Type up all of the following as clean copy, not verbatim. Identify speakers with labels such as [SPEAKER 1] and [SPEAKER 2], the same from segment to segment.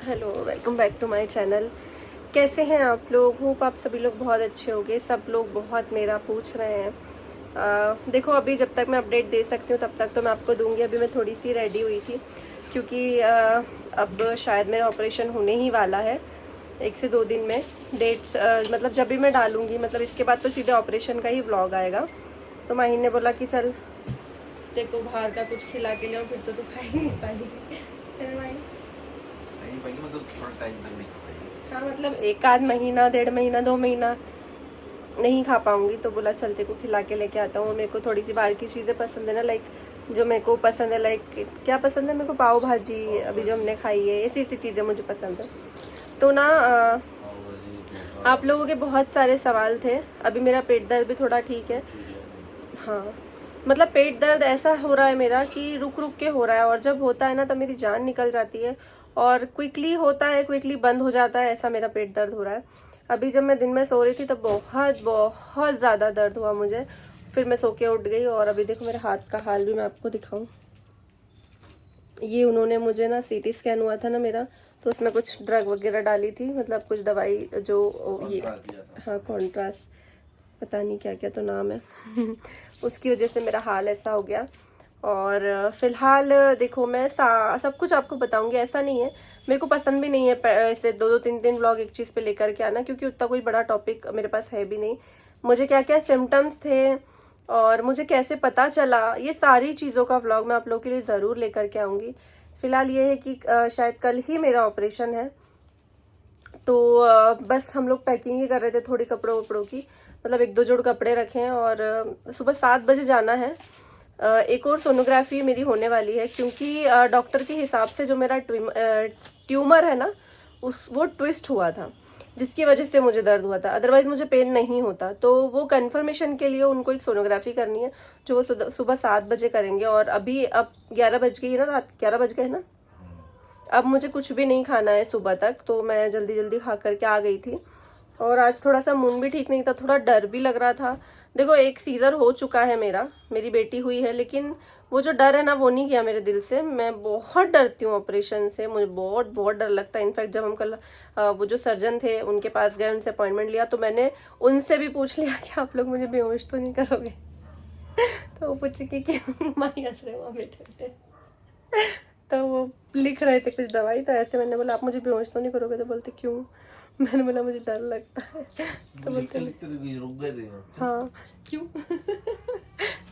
[SPEAKER 1] Hello, welcome back to my channel. कैसे हैं आप लोग? होप आप सभी लोग बहुत अच्छे होंगे। सब लोग बहुत मेरा पूछ रहे हैं। देखो, अभी जब तक मैं अपडेट दे सकती हूँ तब तक तो मैं आपको दूंगी। अभी मैं थोड़ी सी रेडी हुई थी क्योंकि अब शायद मेरा ऑपरेशन होने ही वाला है 1 से 2 दिन में। डेट्स मतलब जब भी मैं डालूँगी, मतलब इसके बाद तो सीधे ऑपरेशन का ही व्लॉग आएगा। तो माही ने बोला कि चल देखो बाहर का कुछ खिला के ले, फिर तो तू खा ही नहीं पाएगी।
[SPEAKER 2] मतलब थोड़ा टाइम तक नहीं खा पाएगी।
[SPEAKER 1] हाँ, मतलब 1 आध महीना, 1.5 महीना, 2 महीना नहीं खा पाऊंगी। तो बोला चल तेरे को खिला के लेके आता हूँ। मेरे को थोड़ी सी बाहर की चीज़ें पसंद है ना, लाइक जो मेरे को पसंद है, लाइक क्या पसंद है मेरे को, पाव भाजी अभी जो हमने खाई है, ऐसी ऐसी चीज़ें मुझे पसंद है। तो ना आप लोगों के बहुत सारे सवाल थे। अभी मेरा पेट दर्द भी थोड़ा ठीक है। हाँ, मतलब पेट दर्द ऐसा हो रहा है मेरा कि रुक रुक के हो रहा है, और जब होता है ना तब मेरी जान निकल जाती है, और क्विकली होता है, क्विकली बंद हो जाता है। ऐसा मेरा पेट दर्द हो रहा है। अभी जब मैं दिन में सो रही थी तब बहुत बहुत ज़्यादा दर्द हुआ मुझे। फिर मैं सो के उठ गई, और अभी देखो मेरे हाथ का हाल भी मैं आपको दिखाऊं। ये उन्होंने मुझे ना सीटी स्कैन हुआ था ना मेरा, तो उसमें कुछ ड्रग वगैरह डाली थी, मतलब कुछ दवाई जो ये, हाँ कॉन्ट्रास्ट, पता नहीं क्या क्या तो नाम है। उसकी वजह से मेरा हाल ऐसा हो गया। और फिलहाल देखो मैं सब कुछ आपको बताऊंगी। ऐसा नहीं है, मेरे को पसंद भी नहीं है ऐसे 2-2 3 व्लॉग एक चीज़ पे लेकर के आना, क्योंकि उतना कोई बड़ा टॉपिक मेरे पास है भी नहीं। मुझे क्या क्या सिम्टम्स थे और मुझे कैसे पता चला, ये सारी चीज़ों का व्लॉग मैं आप लोगों के लिए ज़रूर लेकर के आऊँगी। फिलहाल ये है कि शायद कल ही मेरा ऑपरेशन है, तो बस हम लोग पैकिंग ही कर रहे थे थोड़ी कपड़ों वपड़ों की। मतलब 1-2 जोड़ कपड़े रखे हैं, और सुबह 7 बजे जाना है। एक और सोनोग्राफी मेरी होने वाली है, क्योंकि डॉक्टर के हिसाब से जो मेरा ट्यूमर है ना, वो ट्विस्ट हुआ था, जिसकी वजह से मुझे दर्द हुआ था। अदरवाइज मुझे पेन नहीं होता। तो वो कंफर्मेशन के लिए उनको एक सोनोग्राफी करनी है, जो वो सुबह 7 बजे करेंगे। और अभी अब 11 बज गई है ना, रात 11 बज गए ना। अब मुझे कुछ भी नहीं खाना है सुबह तक, तो मैं जल्दी जल्दी खा करके आ गई थी। और आज थोड़ा सा मूड भी ठीक नहीं था, थोड़ा डर भी लग रहा था। देखो, एक सीजर हो चुका है मेरा, मेरी बेटी हुई है, लेकिन वो जो डर है ना वो नहीं गया मेरे दिल से। मैं बहुत डरती हूँ ऑपरेशन से, मुझे बहुत बहुत डर लगता है। इनफैक्ट जब हम कल वो जो सर्जन थे उनके पास गए, उनसे अपॉइंटमेंट लिया, तो मैंने उनसे भी पूछ लिया कि आप लोग मुझे बेहोश तो नहीं करोगे। तो वो पूछे कि माही हंस रहे वहाँ बैठे बैठे। तो वो लिख रहे थे कुछ दवाई, तो ऐसे मैंने बोला आप मुझे बेहोश तो नहीं करोगे? तो बोलते क्यों? मैंने बोला मुझे डर लगता है। तो बोलते
[SPEAKER 2] रुक गए
[SPEAKER 1] हाँ क्यों?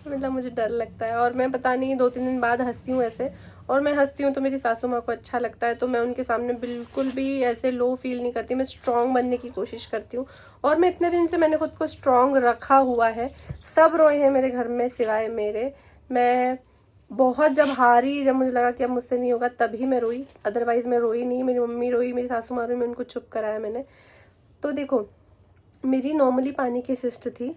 [SPEAKER 1] मतलब मुझे डर लगता है, और मैं पता नहीं 2-3 दिन बाद हंसी हूँ ऐसे। और मैं हंसती हूँ तो मेरी सासू माँ को अच्छा लगता है, तो मैं उनके सामने बिल्कुल भी ऐसे लो फील नहीं करती। मैं स्ट्रांग बनने की कोशिश करती हूँ, और मैं इतने दिन से मैंने खुद को स्ट्रांग रखा हुआ है। सब रोए हैं मेरे घर में सिवाय मेरे। मैं बहुत जब हारी, जब मुझे लगा कि अब मुझसे नहीं होगा, तभी मैं रोई। अदरवाइज मैं रोई नहीं। मेरी मम्मी रोई, मेरी सासू माँ रोई, मैं उनको चुप कराया मैंने। तो देखो, मेरी नॉर्मली पानी की सिस्ट थी,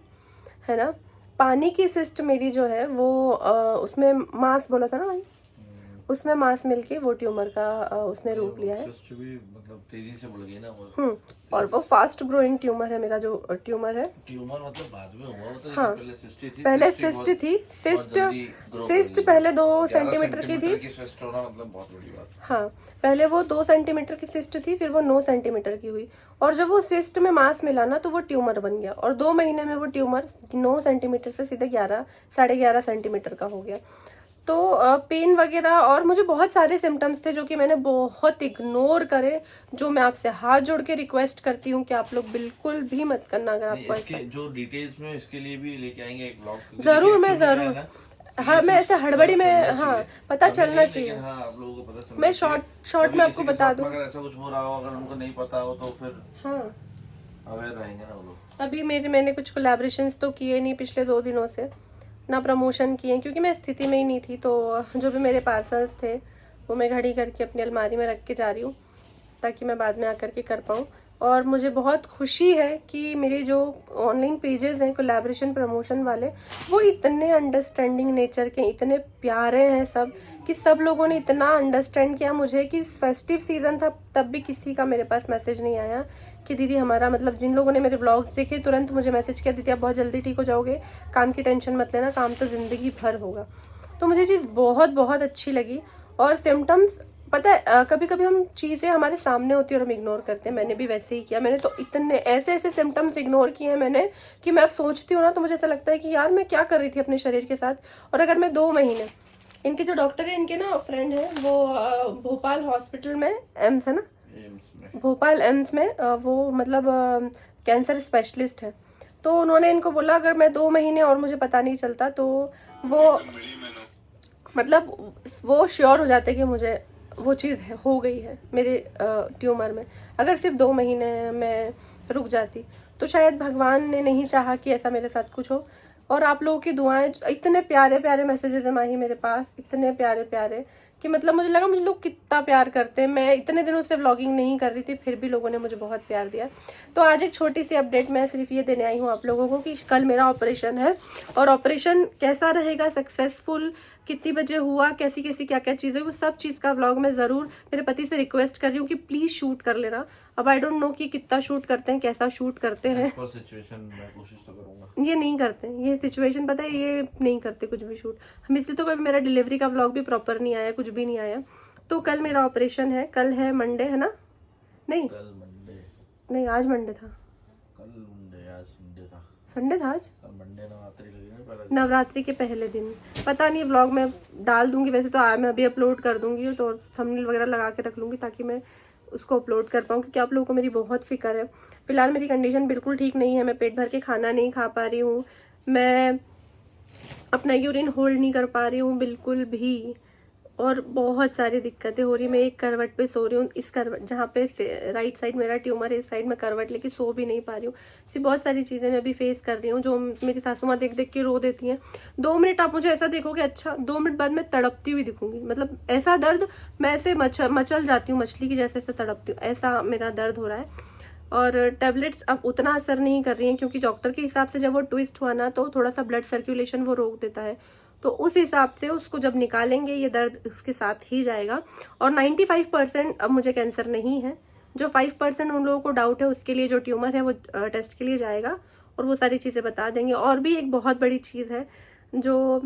[SPEAKER 1] है ना। पानी की सिस्ट मेरी जो है वो उसमें मांस बोला था ना भाई, उसमें मांस मिलके वो ट्यूमर का उसने रूप लिया है।
[SPEAKER 2] भी मतलब तेजी से बढ़ गई ना वो।
[SPEAKER 1] और वो फास्ट ग्रोइंग ट्यूमर है मेरा जो ट्यूमर है।
[SPEAKER 2] ट्यूमर मतलब बाद में हुआ, मतलब
[SPEAKER 1] हाँ,
[SPEAKER 2] पहले सिस्ट थी।
[SPEAKER 1] पहले सिस्ट थी। सिस्ट पहले 2 सेंटीमीटर की थी।
[SPEAKER 2] सिस्ट होना मतलब बहुत बड़ी बात।
[SPEAKER 1] हाँ, पहले वो 2 सेंटीमीटर की सिस्ट थी, फिर वो 9 सेंटीमीटर की हुई। और जब वो सिस्ट में मांस मिला ना, तो वो ट्यूमर बन गया, और 2 महीने में वो ट्यूमर 9 सेंटीमीटर से सीधे 11-11.5 सेंटीमीटर का हो गया। तो पेन वगैरह, और मुझे बहुत सारे सिम्टम्स थे जो कि मैंने बहुत इग्नोर करे, जो मैं आपसे हाथ जोड़ के रिक्वेस्ट करती हूँ कि आप लोग बिल्कुल भी मत करना। अगर आपको
[SPEAKER 2] इसके जो डिटेल्स में इसके लिए भी लेके आएंगे एक ब्लॉग,
[SPEAKER 1] जरूर, मैं जरूर, हाँ मैं ऐसे हड़बड़ी में, हाँ पता चलना चाहिए।
[SPEAKER 2] हाँ, आप लोगों को पता चलना
[SPEAKER 1] मैं शॉर्ट में आपको बता दूं।
[SPEAKER 2] अगर ऐसा कुछ हो रहा हो, अगर उनको नहीं पता हो तो फिर
[SPEAKER 1] हाँ,
[SPEAKER 2] अवेयर रहेंगे ना वो लोग।
[SPEAKER 1] अभी मैंने कुछ कोलैबोरेशंस तो किए नहीं पिछले 2 दिनों से, ना प्रमोशन किए, क्योंकि मैं स्थिति में ही नहीं थी। तो जो भी मेरे पार्सल्स थे वो मैं घड़ी करके अपनी अलमारी में रख के जा रही हूँ, ताकि मैं बाद में आकर के कर पाऊँ। और मुझे बहुत खुशी है कि मेरे जो ऑनलाइन पेजेस हैं कोलैबोरेशन प्रमोशन वाले, वो इतने अंडरस्टैंडिंग नेचर के, इतने प्यारे हैं सब, कि सब लोगों ने इतना अंडरस्टैंड किया मुझे कि फेस्टिव सीजन था तब भी किसी का मेरे पास मैसेज नहीं आया कि दीदी हमारा, मतलब जिन लोगों ने मेरे व्लॉग्स देखे तुरंत मुझे मैसेज किया, दीदी आप बहुत जल्दी ठीक हो जाओगे, काम की टेंशन मत लेना, काम तो ज़िंदगी भर होगा। तो मुझे चीज़ बहुत बहुत अच्छी लगी। और सिम्टम्स पता है कभी कभी हम चीजें हमारे सामने होती है और हम इग्नोर करते हैं। मैंने भी वैसे ही किया। मैंने तो इतने ऐसे ऐसे सिम्टम्स इग्नोर किए हैं मैंने कि मैं अब सोचती हूँ ना तो मुझे ऐसा लगता है कि यार मैं क्या कर रही थी अपने शरीर के साथ। और अगर मैं 2 महीने, इनके जो डॉक्टर है, इनके ना फ्रेंड है वो भोपाल हॉस्पिटल में, एम्स है ना, भोपाल एम्स में वो मतलब कैंसर स्पेशलिस्ट है। तो उन्होंने इनको बोला अगर मैं 2 महीने और मुझे पता नहीं चलता तो वो मतलब वो श्योर हो जाते कि मुझे वो चीज़ हो गई है मेरे ट्यूमर में। अगर सिर्फ 2 महीने मैं रुक जाती तो शायद भगवान ने नहीं चाहा कि ऐसा मेरे साथ कुछ हो। और आप लोगों की दुआएं, इतने प्यारे प्यारे मैसेजेस है माही मेरे पास, इतने प्यारे प्यारे कि मतलब मुझे लगा मुझे लोग कितना प्यार करते हैं। मैं इतने दिनों से व्लॉगिंग नहीं कर रही थी फिर भी लोगों ने मुझे बहुत प्यार दिया। तो आज एक छोटी सी अपडेट मैं सिर्फ ये देने आई हूँ आप लोगों को कि कल मेरा ऑपरेशन है और ऑपरेशन कैसा रहेगा, सक्सेसफुल कितनी बजे हुआ, कैसी कैसी क्या क्या चीज़ें, वो सब चीज़ का व्लॉग मैं ज़रूर मेरे पति से रिक्वेस्ट कर रही हूँ कि प्लीज़ शूट कर लेना। अब आई डोंट नो कि कितना शूट करते हैं, कैसा शूट करते हैं।
[SPEAKER 2] सिचुएशन मैं कोशिश तो करूंगा।
[SPEAKER 1] ये नहीं करते ये सिचुएशन, पता है ये नहीं करते कुछ भी शूट। हम इसलिए तो कभी मेरा डिलीवरी का व्लॉग भी प्रॉपर नहीं आया, कुछ भी नहीं आया। तो कल मेरा ऑपरेशन है, कल है मंडे है ना, नहीं
[SPEAKER 2] कल मंडे
[SPEAKER 1] नहीं आज मंडे था,
[SPEAKER 2] कल मंडे आज संडे था,
[SPEAKER 1] संडे था आज,
[SPEAKER 2] कल मंडे नवरात्रि लगी ना पहले,
[SPEAKER 1] नवरात्रि के पहले दिन। पता नहीं व्लॉग में डाल दूंगी, वैसे तो मैं अभी अपलोड कर दूंगी तो थंबनेल वगैरह लगा के रख लूंगी ताकि मैं उसको अपलोड कर पाऊँ, क्योंकि आप लोगों को मेरी बहुत फिक्र है। फिलहाल मेरी कंडीशन बिल्कुल ठीक नहीं है, मैं पेट भर के खाना नहीं खा पा रही हूँ, मैं अपना यूरिन होल्ड नहीं कर पा रही हूँ बिल्कुल भी, और बहुत सारी दिक्कतें हो रही। मैं एक करवट पे सो रही हूँ, इस करवट जहाँ पे राइट साइड मेरा ट्यूमर है, इस साइड में करवट लेके सो भी नहीं पा रही हूँ। ऐसी बहुत सारी चीज़ें मैं अभी फेस कर रही हूँ जो मेरी सासू माँ देख देख के रो देती हैं। 2 मिनट आप मुझे ऐसा देखोगे, अच्छा 2 मिनट बाद मैं तड़पती हुई दिखूंगी, मतलब ऐसा दर्द, मैं ऐसे मचल जाती हूँ मछली की जैसे ऐसे तड़पती हूँ, ऐसा मेरा दर्द हो रहा है। और टैबलेट्स अब उतना असर नहीं कर रही हैं क्योंकि डॉक्टर के हिसाब से जब वो ट्विस्ट हुआ ना तो थोड़ा सा ब्लड सर्कुलेशन वो रोक देता है, तो उस हिसाब से उसको जब निकालेंगे ये दर्द उसके साथ ही जाएगा। और 95% अब मुझे कैंसर नहीं है, जो 5% उन लोगों को डाउट है उसके लिए जो ट्यूमर है वो टेस्ट के लिए जाएगा और वो सारी चीज़ें बता देंगे। और भी एक बहुत बड़ी चीज़ है जो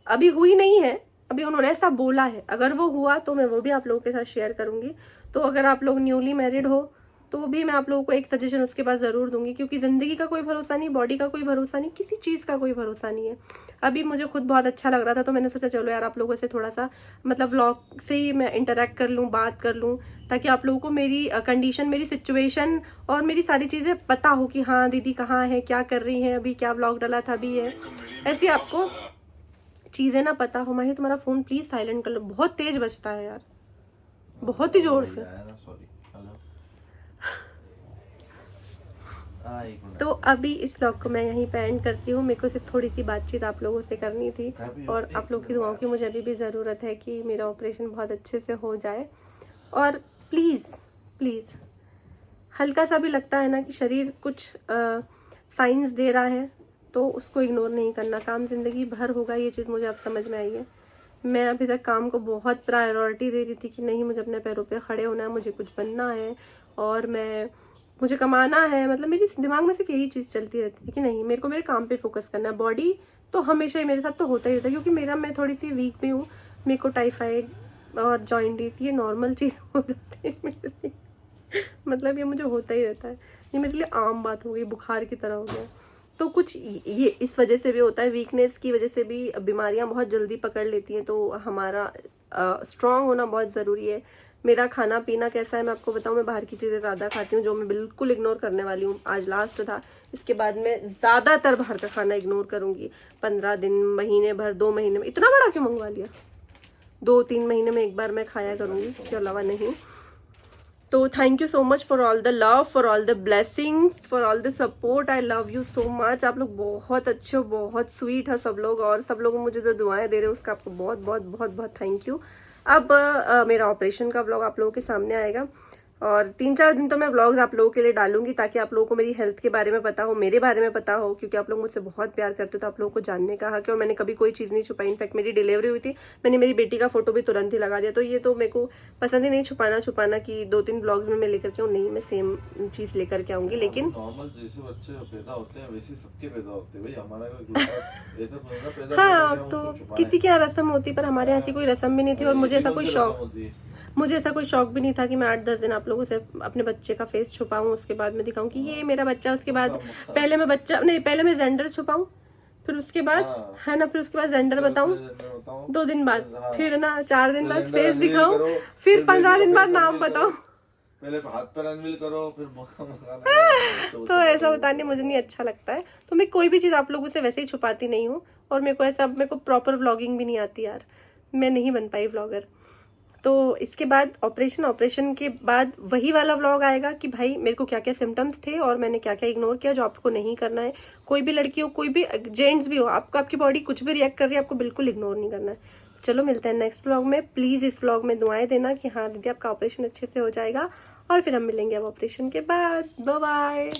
[SPEAKER 1] अभी हुई नहीं है, अभी उन्होंने ऐसा बोला है, अगर वो हुआ तो मैं वो भी आप लोगों के साथ शेयर करूंगी। तो अगर आप लोग न्यूली मैरिड हो तो भी मैं आप लोगों को एक सजेशन उसके बाद ज़रूर दूंगी, क्योंकि ज़िंदगी का कोई भरोसा नहीं, बॉडी का कोई भरोसा नहीं, किसी चीज़ का कोई भरोसा नहीं है। अभी मुझे खुद बहुत अच्छा लग रहा था तो मैंने सोचा चलो यार आप लोगों से थोड़ा सा मतलब व्लॉग से ही मैं इंटरेक्ट कर लूँ, बात कर लूँ, ताकि आप लोगों को मेरी कंडीशन, मेरी सिचुएशन और मेरी सारी चीज़ें पता हो कि हाँ दीदी कहाँ है, क्या कर रही हैं, अभी क्या व्लॉग डाला था, अभी है, ऐसी आपको चीज़ें ना पता हो। माही तुम्हारा फ़ोन प्लीज़ साइलेंट कर लो, बहुत तेज बजता है यार, बहुत ही जोर से। तो अभी इस व्लॉग को मैं यहीं पे एंड करती हूँ। मेरे को सिर्फ थोड़ी सी बातचीत आप लोगों से करनी थी और आप लोगों की दुआओं की मुझे अभी भी ज़रूरत है कि मेरा ऑपरेशन बहुत अच्छे से हो जाए। और प्लीज़ हल्का सा भी लगता है ना कि शरीर कुछ साइंस दे रहा है तो उसको इग्नोर नहीं करना, काम ज़िंदगी भर होगा, ये चीज़ मुझे अब समझ में आई है। मैं अभी तक काम को बहुत प्रायोरिटी दे रही थी कि नहीं मुझे अपने पैरों पे खड़े होना है, मुझे कुछ बनना है और मुझे कमाना है, मतलब मेरी दिमाग में सिर्फ यही चीज़ चलती रहती थी कि नहीं मेरे को मेरे काम पे फोकस करना है। बॉडी तो हमेशा ही मेरे साथ तो होता ही रहता है क्योंकि मैं थोड़ी सी वीक भी हूँ, मेरे को टाइफाइड और जॉइंटिस ये नॉर्मल चीज़ हो जाती है मेरे लिए, मतलब ये मुझे होता ही रहता है, ये मेरे लिए आम बात हो गई, बुखार की तरह हो गया। तो कुछ ये इस वजह से भी होता है, वीकनेस की वजह से भी बीमारियां बहुत जल्दी पकड़ लेती हैं, तो हमारा स्ट्रांग होना बहुत ज़रूरी है। मेरा खाना पीना कैसा है मैं आपको बताऊं, मैं बाहर की चीज़ें ज़्यादा खाती हूँ जो मैं बिल्कुल इग्नोर करने वाली हूँ। आज लास्ट था, इसके बाद मैं ज़्यादातर बाहर का खाना इग्नोर करूँगी। 15 दिन, महीने भर, 2 महीने में, इतना बड़ा क्यों मंगवा लिया, 2-3 महीने में एक बार मैं खाया करूँगी, इसके अलावा नहीं। तो thank you so much for all the love, for all the blessings, for all the support. I love you so much. आप लोग बहुत अच्छे हो, बहुत स्वीट है सब लोग, और सब लोग मुझे जो दुआएं दे रहे हो उसका आपको बहुत बहुत बहुत बहुत थैंक यू। अब मेरा ऑपरेशन का व्लॉग आप लोगों के सामने आएगा और 3-4 दिन तो मैं व्लॉग्स आप लोगों के लिए डालूंगी ताकि आप लोगों को मेरी हेल्थ के बारे में पता हो, मेरे बारे में पता हो, क्योंकि आप लोग मुझसे बहुत प्यार करते हो तो आप लोगों को जानने का हक है। और मैंने कभी कोई चीज़ नहीं छुपाई। इनफैक्ट मेरी डिलीवरी हुई थी, मैंने मेरी बेटी का फोटो भी तुरंत ही लगा दिया। तो ये तो मेरे को पसंद ही नहीं छुपाना कि 2-3 ब्लॉग्स में मैं लेकर के आऊँ, नहीं मैं सेम चीज़ लेकर के आऊँगी। लेकिन
[SPEAKER 2] नॉर्मल जैसे बच्चे पैदा होते हैं वैसे सबके पैदा होते हैं भाई, हमारा
[SPEAKER 1] हाँ, तो किसी के यहाँ रस्म होती पर हमारे यहाँ ऐसी कोई रस्म भी नहीं थी और मुझे ऐसा कोई शौक, मुझे ऐसा कोई शौक भी नहीं था कि मैं 8-10 दिन आप लोगों से अपने बच्चे का फेस छुपाऊं, उसके बाद मैं दिखाऊं कि ये मेरा बच्चा, उसके बाद पहले मैं जेंडर छुपाऊं, फिर उसके बाद
[SPEAKER 2] हाँ।
[SPEAKER 1] है ना, फिर उसके बाद जेंडर बताऊं, 2 दिन बाद,
[SPEAKER 2] हाँ।
[SPEAKER 1] फिर ना 4 दिन बाद
[SPEAKER 2] फिर
[SPEAKER 1] फेस
[SPEAKER 2] unveil
[SPEAKER 1] दिखाऊं,
[SPEAKER 2] करो,
[SPEAKER 1] फिर 15
[SPEAKER 2] baby
[SPEAKER 1] दिन
[SPEAKER 2] का
[SPEAKER 1] बाद
[SPEAKER 2] face
[SPEAKER 1] नाम
[SPEAKER 2] unveil
[SPEAKER 1] बताऊं।
[SPEAKER 2] करो, पहले हाथ पैर अनवील करो, फिर मुख
[SPEAKER 1] तो ऐसा बताने मुझे नहीं अच्छा लगता है, तो मैं कोई भी चीज़ आप लोगों से वैसे ही छुपाती नहीं हूँ। और मेरे को प्रॉपर व्लॉगिंग भी नहीं आती यार, मैं नहीं बन पाई व्लॉगर। तो इसके बाद ऑपरेशन के बाद वही वाला व्लॉग आएगा कि भाई मेरे को क्या क्या सिम्टम्स थे और मैंने क्या क्या इग्नोर किया, जो आपको नहीं करना है। कोई भी लड़की हो, कोई भी जेंट्स भी हो, आपको आपकी बॉडी कुछ भी रिएक्ट कर रही है, आपको बिल्कुल इग्नोर नहीं करना है। चलो मिलते हैं नेक्स्ट व्लॉग में। प्लीज़ इस व्लॉग में दुआएं देना कि हाँ दीदी आपका ऑपरेशन अच्छे से हो जाएगा, और फिर हम मिलेंगे अब ऑपरेशन के बाद। Bye bye.